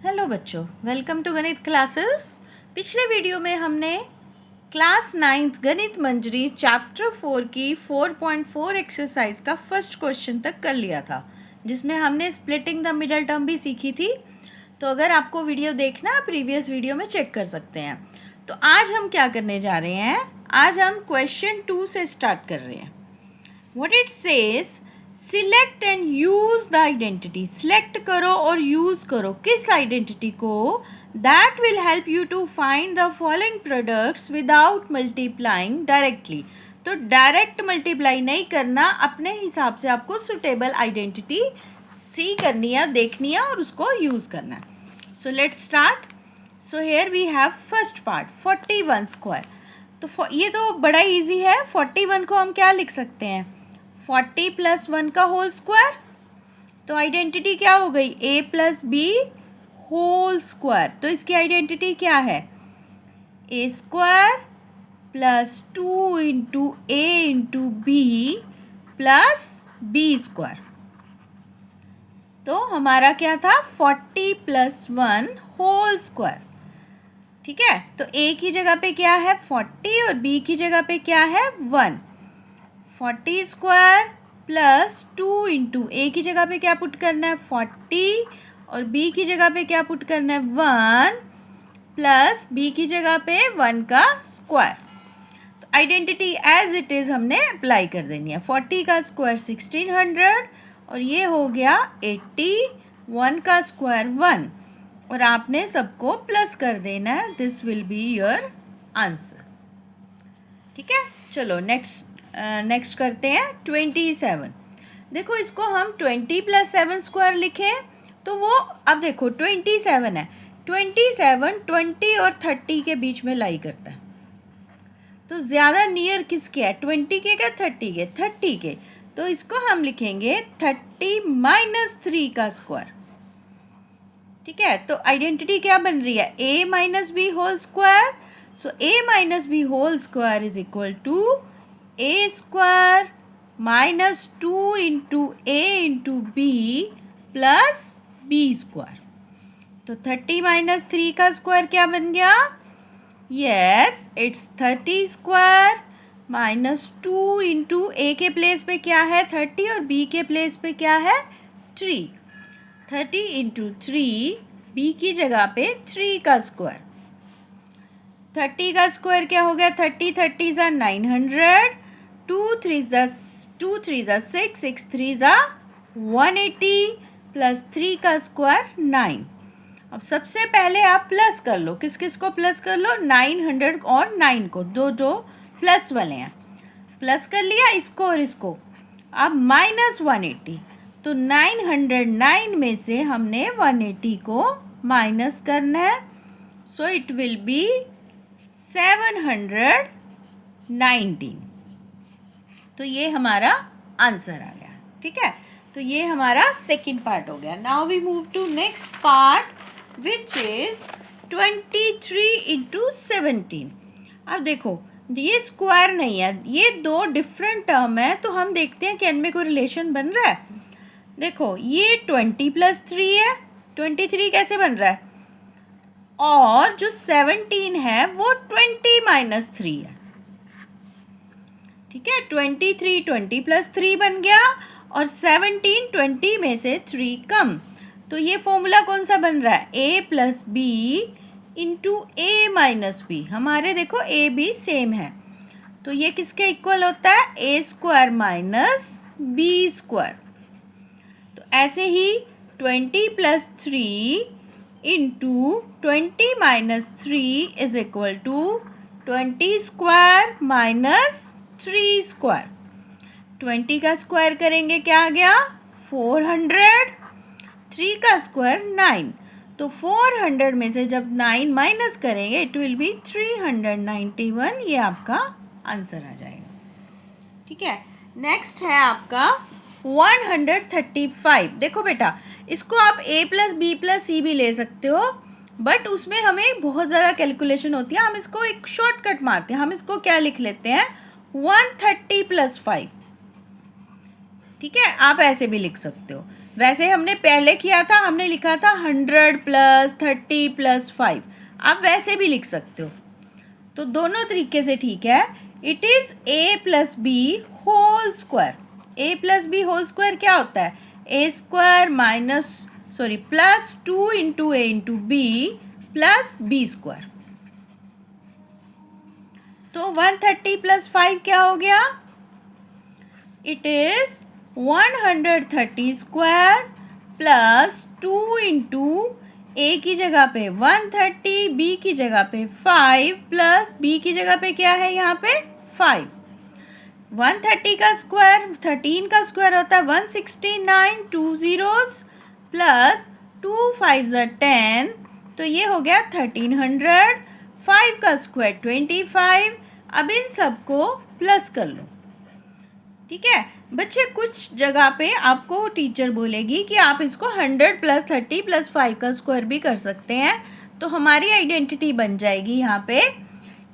Hello बच्चों, welcome to गणित classes. पिछले वीडियो में हमने क्लास 9th गणित मंजरी चैप्टर 4 की 4.4 एक्सरसाइज का फर्स्ट क्वेश्चन तक कर लिया था, जिसमें हमने स्प्लिटिंग द मिडल टर्म भी सीखी थी। तो अगर आपको वीडियो देखना है, प्रीवियस वीडियो में चेक कर सकते हैं। तो आज हम क्या करने जा रहे हैं, आज हम क्वेश्चन 2 से स्टार्ट कर रहे हैं। What it says, select and use the identity. Select करो और यूज करो किस आइडेंटिटी को, that will help you to find the following products without multiplying directly. तो डायरेक्ट मल्टीप्लाई नहीं करना, अपने हिसाब से आपको सुटेबल आइडेंटिटी सी करनी है, देखनी है और उसको यूज करना है। So let's start. So here we have first part 41 square. तो ये तो बड़ा इजी है। 41 को हम क्या लिख सकते हैं, 40 + 1 का होल स्क्वायर। तो आइडेंटिटी क्या हो गई, a + b होल स्क्वायर। तो इसकी आइडेंटिटी क्या है, a² + 2 × a × b + b²। तो हमारा क्या था, 40 + 1 होल स्क्वायर। ठीक है, तो a की जगह पे क्या है 40 और b की जगह पे क्या है 1। 40² + 2 × a की जगह पे क्या पुट करना है 40 और b की जगह पे क्या पुट करना है 1 प्लस b की जगह पे 1 का स्क्वायर। तो आइडेंटिटी एज इट इज़ हमने अप्लाई कर देनी है। 40 का स्क्वायर 1600 और ये हो गया 80, 1 का स्क्वायर 1 और आपने सबको प्लस कर देना है। This will be your answer. ठीक है, चलो नेक्स्ट करते हैं 27। देखो इसको हम 20 + 7 स्क्वायर लिखें तो वो, अब देखो 27 है, 27 20 और 30 के बीच में लाई करता है। तो ज़्यादा नियर किसके है, 20 के क्या 30 के, 30 के। तो इसको हम लिखेंगे 30 - 3 का स्क्वायर। ठीक है, तो आइडेंटिटी क्या बन रही है, a - b whole square. So a - b whole square is equal to a² - 2 × a × b + b²। तो 30 - 3 का स्क्वायर क्या बन गया, यस इट्स 30² - 2 × a के प्लेस पे क्या है 30 और b के प्लेस पे क्या है 3। 30 × 3, b की जगह पे 3 का स्क्वायर। 30 का स्क्वायर क्या हो गया, 30 30 = 900, 2 3 = 6, 6 3 = 180 प्लस 3 का स्क्वायर 9। अब सबसे पहले आप प्लस कर लो, किस किस को प्लस कर लो, 900 और 9 को, दो प्लस वाले हैं। प्लस कर लिया इसको और इसको। अब -180, तो 909 में से हमने 180 को माइनस करना है। So it will be 719। तो ये हमारा आंसर आ गया। ठीक है, तो ये हमारा सेकंड पार्ट हो गया। Now we move to next part which is 23 × 17। अब देखो ये स्क्वायर नहीं है, ये दो डिफरेंट टर्म है। तो हम देखते हैं कि इनमें कोई रिलेशन बन रहा है। देखो ये 20 + 3 है, 23 कैसे बन रहा है, और जो 17 है वो 20 - 3 है। ठीक है, 23 20 + 3 बन गया और 17 20 में से 3 कम। तो ये फॉर्मूला कौन सा बन रहा है, a + b × a - b। हमारे देखो a b सेम है, तो ये किसके इक्वल होता है, a² - b²। तो ऐसे ही 20 + 3 × 20 - 3 इज इक्वल टू 20² - 3²। 20 का स्क्वायर करेंगे क्या आ गया 400, 3 का स्क्वायर 9। तो 400 में से जब 9 माइनस करेंगे इट विल बी 391। ये आपका आंसर आ जाएगा। ठीक है, नेक्स्ट है आपका 135। देखो बेटा, इसको आप a + b + c भी ले सकते हो, बट उसमें हमें बहुत ज़्यादा कैलकुलेशन होती है। हम इसको एक शॉर्टकट मारते हैं, हम इसको क्या लिख लेते हैं 130 + 5। ठीक है, आप ऐसे भी लिख सकते हो। वैसे हमने पहले किया था, हमने लिखा था 100 प्लस 30 प्लस 5। आप वैसे भी लिख सकते हो, तो दोनों तरीके से ठीक है। It is a plus B whole square. a plus B whole square क्या होता है? a square plus 2 into A into B plus B square. तो 130 प्लस 5 क्या हो गया? It is 130 square plus 2 into A की जगह पे 130, बी की जगह पे 5 प्लस बी की जगह पे क्या है यहाँ पे 5। 130 का स्क्वायर 13 का स्क्वायर होता है 169, 2 zeros प्लस 2 5s are 10, तो ये हो गया 1300। 5 का स्क्वायर 25। अब इन सबको प्लस कर लो, ठीक है बच्चे। कुछ जगह पे आपको टीचर बोलेगी कि आप इसको 100 प्लस 30 प्लस 5 का स्क्वायर भी कर सकते हैं, तो हमारी आइडेंटिटी बन जाएगी यहाँ पे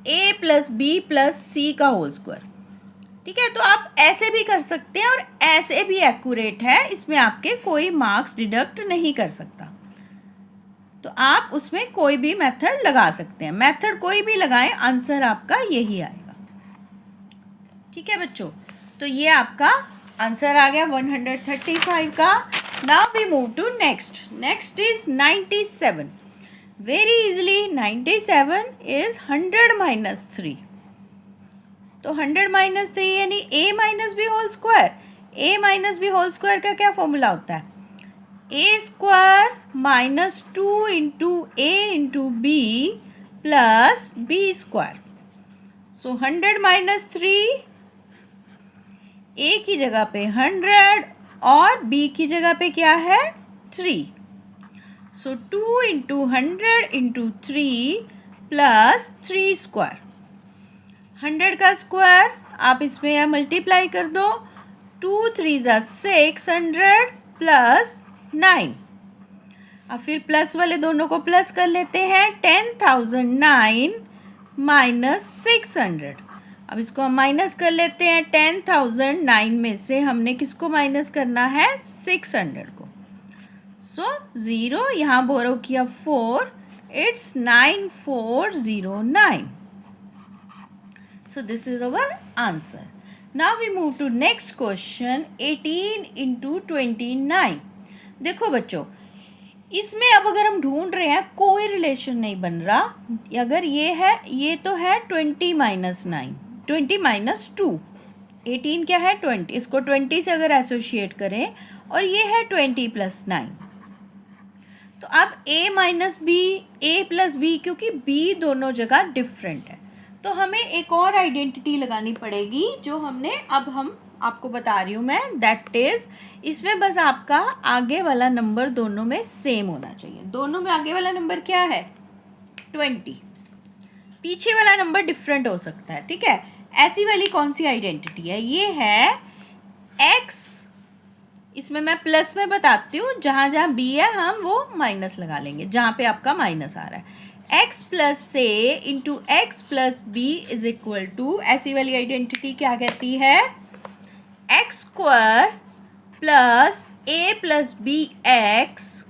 a प्लस बी प्लस सी का होल स्क्वायर, ठीक है। तो आप ऐसे भी कर सकते हैं और ऐसे भी एक्यूरेट है, इसमें आपके कोई मार्क्स डिडक्ट नहीं कर सकता। तो आप उसमें कोई भी मेथड लगा सकते हैं, मेथड कोई भी लगाएं, आंसर आपका यही आएगा, ठीक है बच्चों। तो ये आपका आंसर आ गया 135 का। Now we move to next is 97। Very easily 97 is 100 minus 3। तो 100 माइनस 3 यानी a minus b whole square. a minus b whole square का क्या फॉर्मूला होता है? a square minus 2 into A into B plus B square. So 100 minus 3, a की जगह पे 100 और b की जगह पे क्या है 3। सो 2 इंटू 100 इंटू 3 प्लस 3 स्क्वायर। 100 का स्क्वायर आप इसमें मल्टीप्लाई कर दो, 2 3 600 प्लस 9। अब फिर प्लस वाले दोनों को प्लस कर लेते हैं, 10,009 माइनस 600। अब इसको हम माइनस कर लेते हैं, 10,009 में से हमने किसको माइनस करना है 600 को। सो 0 यहाँ बोरो किया 4, it's 9409। So this is our answer. Now we move to next question 18 into 29। देखो बच्चों, इसमें अब अगर हम ढूंढ रहे हैं कोई रिलेशन नहीं बन रहा, अगर ये है, ये तो है 20 माइनस 9, 20 माइनस 2, 18 क्या है 20, इसको 20 से अगर एसोशिएट करें और ये है 20 प्लस 9, तो अब a minus b, a plus b, क्योंकि b दोनों जगह डिफरेंट है तो हमें एक और आइडेंटिटी लगानी पड़ेगी जो हम आपको बता रही हूँ मैं, दैट इज इसमें बस आपका आगे वाला नंबर दोनों में सेम होना चाहिए। दोनों में आगे वाला नंबर क्या है 20, पीछे वाला नंबर डिफरेंट हो सकता है, ठीक है। ऐसी वाली कौन सी आइडेंटिटी है? ये है x, इसमें मैं प्लस में बताती हूँ, जहाँ जहाँ b है हम वो माइनस लगा लेंगे, जहाँ पे आपका माइनस आ रहा है। x plus a into x plus b is equal to, ऐसी वाली आइडेंटिटी क्या कहती है x square plus a plus b x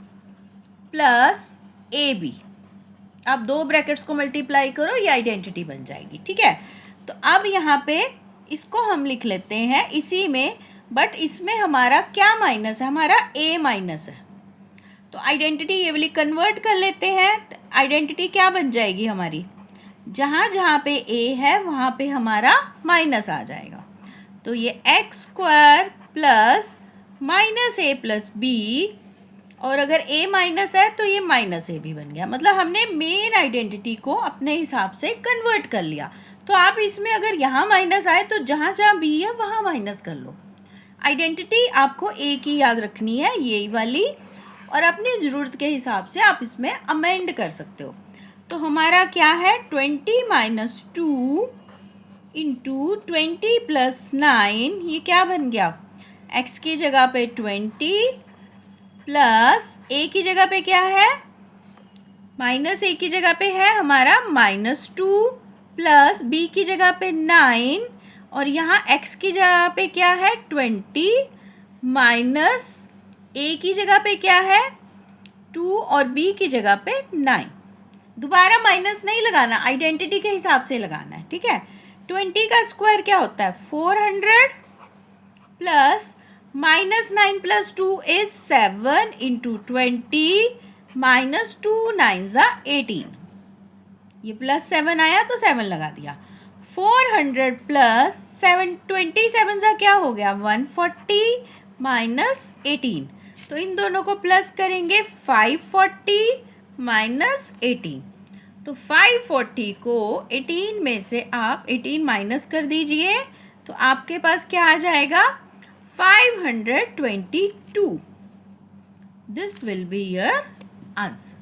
plus a b. आप दो ब्रैकेट्स को मल्टीप्लाई करो, ये आइडेंटिटी बन जाएगी, ठीक है। तो अब यहाँ पे इसको हम लिख लेते हैं इसी में, बट इसमें हमारा क्या माइनस है, हमारा a माइनस है। तो आइडेंटिटी ये वाली कन्वर्ट कर लेते हैं, आइडेंटिटी क्या बन जाएगी हमारी, जहाँ जहाँ पे a है वहाँ पे हमारा माइनस आ जाएगा। तो ये एक्स स्क्वायर प्लस माइनस ए प्लस बी, और अगर a माइनस है तो ये माइनस ए भी बन गया, मतलब हमने मेन आइडेंटिटी को अपने हिसाब से कन्वर्ट कर लिया। तो आप इसमें अगर यहाँ माइनस आए तो जहाँ जहाँ b है वहाँ माइनस कर लो। आइडेंटिटी आपको a की याद रखनी है, यही वाली, और अपनी ज़रूरत के हिसाब से आप इसमें अमेंड कर सकते हो। तो हमारा क्या है 20 माइनस 2 इंटू 20 प्लस 9, ये क्या बन गया, x की जगह पे 20 प्लस a की जगह पे क्या है माइनस a की जगह पे है हमारा माइनस 2 प्लस b की जगह पे 9, और यहाँ x की जगह पे क्या है 20 माइनस ए की जगह पे क्या है 2 और बी की जगह पे 9। दोबारा माइनस नहीं लगाना, आइडेंटिटी के हिसाब से लगाना है, ठीक है। 20 का स्क्वायर क्या होता है 400 plus minus 9 plus 2 is 7 into 20 minus 2 9 ज़ा 18। ये प्लस 7 आया तो 7 लगा दिया। 400 प्लस 27 ज़ा क्या हो गया 140 माइनस 18। तो इन दोनों को प्लस करेंगे 540 माइनस 18। तो 540 को 18 में से आप 18 माइनस कर दीजिए तो आपके पास क्या आ जाएगा 522। This will be your answer.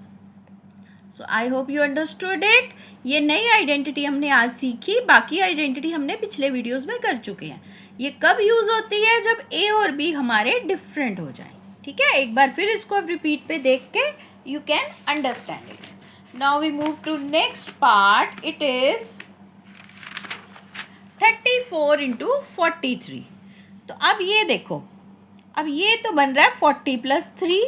So I hope you understood it. ये नई आइडेंटिटी हमने आज सीखी, बाकी आइडेंटिटी हमने पिछले वीडियोस में कर चुके हैं। ये कब यूज़ होती है जब ए और बी हमारे डिफरेंट हो जाए, ठीक है। एक बार फिर इसको अब रिपीट पे देख के you can understand it. Now we move to next part. It is 34 into 43। तो अब ये देखो, अब ये तो बन रहा है 40 प्लस 3,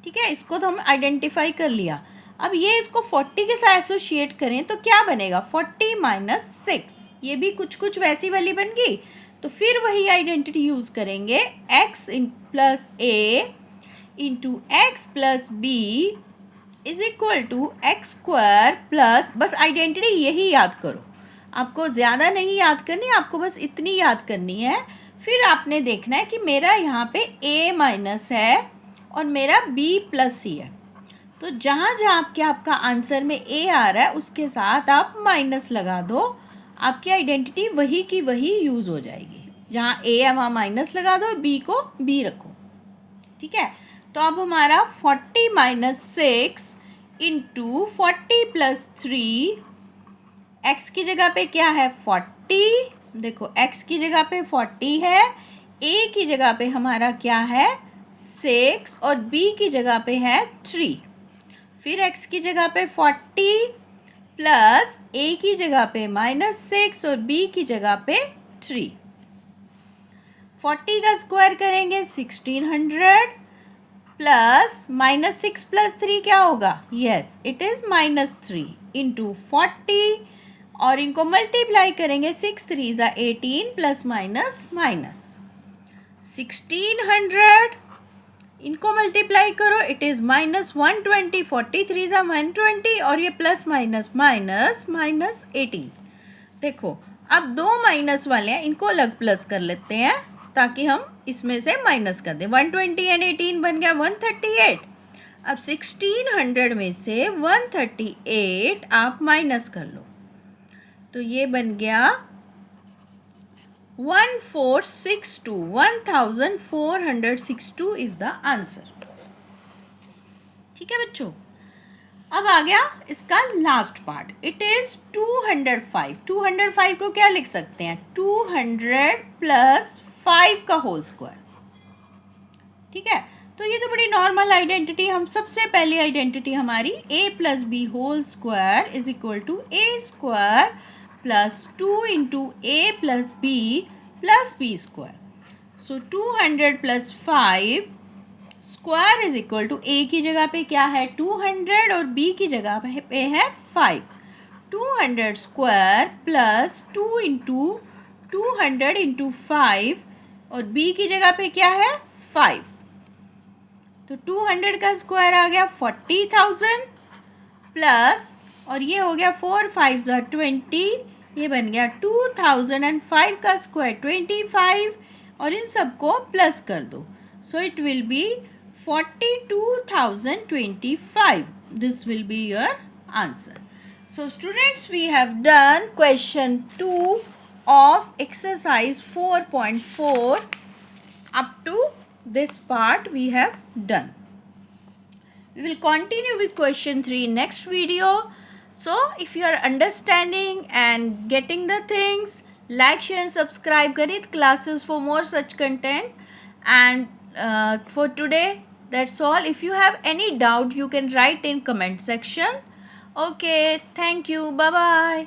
ठीक है। इसको तो हम आइडेंटिफाई कर लिया। अब ये इसको 40 के साथ एसोशिएट करें तो क्या बनेगा 40 माइनस 6। ये भी कुछ कुछ वैसी वाली बन गई। तो फिर वही आइडेंटिटी यूज़ करेंगे x plus a into x plus b is equal to x square plus, बस आइडेंटिटी यही याद करो, आपको ज़्यादा नहीं याद करनी, आपको बस इतनी याद करनी है। फिर आपने देखना है कि मेरा यहाँ पे a माइनस है और मेरा b प्लस ही है। तो जहाँ जहाँ आपका आंसर में a आ रहा है उसके साथ आप माइनस लगा दो, आपकी आइडेंटिटी वही की वही यूज़ हो जाएगी। जहाँ a है वहाँ माइनस लगा दो और b को b रखो, ठीक है। तो अब हमारा 40 माइनस 6 इंटू 40 प्लस 3, x की जगह पे क्या है 40, देखो x की जगह पे 40 है, a की जगह पे हमारा क्या है 6 और b की जगह पे है 3। फिर x की जगह पे 40 प्लस a की जगह पे माइनस 6 और b की जगह पे 3। 40 का स्क्वायर करेंगे 1600 प्लस माइनस 6 प्लस 3 क्या होगा, yes it is minus 3 into 40 और इनको मल्टीप्लाई करेंगे 6 3 ज़ा 18 प्लस माइनस माइनस 1600, इनको मल्टीप्लाई करो इट इज़ माइनस 120 40 3 ज़ा 120 और ये प्लस माइनस माइनस माइनस 18। देखो अब दो माइनस वाले हैं, इनको अलग प्लस कर लेते हैं ताकि हम इसमें से माइनस कर दें। 120 एंड 18 बन गया 138। अब 1600 में से 138 आप माइनस कर लो तो ये बन गया 1462, 1462 इज द आंसर, ठीक है बच्चों। अब आ गया इसका लास्ट पार्ट। It is 205। 205 को क्या लिख सकते हैं 200 प्लस 5 का होल स्क्वायर, ठीक है। तो ये तो बड़ी नॉर्मल आइडेंटिटी, हम सबसे पहली आइडेंटिटी हमारी a plus B whole square is equal to a square plus 2 into A plus B square. So 200 plus 5 square is equal to A की जगह पे क्या है 200 और बी की जगह पे है 5। 200 स्क्वायर प्लस 2 इंटू 200 इंटू 5 और b की जगह पे क्या है 5। तो 200 का स्क्वायर आ गया 40,000 प्लस और ये हो गया 4 5 ज़ा 20, ये बन गया 2005 का स्क्वायर 25 और इन सबको प्लस कर दो। So it will be 42,025. This will be your answer. So students, we have done question 2 of exercise 4.4. Up to this part we have done. We will continue with question 3 next video. So if you are understanding and getting the things, like, share and subscribe Ganit classes for more such content. And for today that's all. If you have any doubt you can write in comment section. Okay, thank you, bye bye.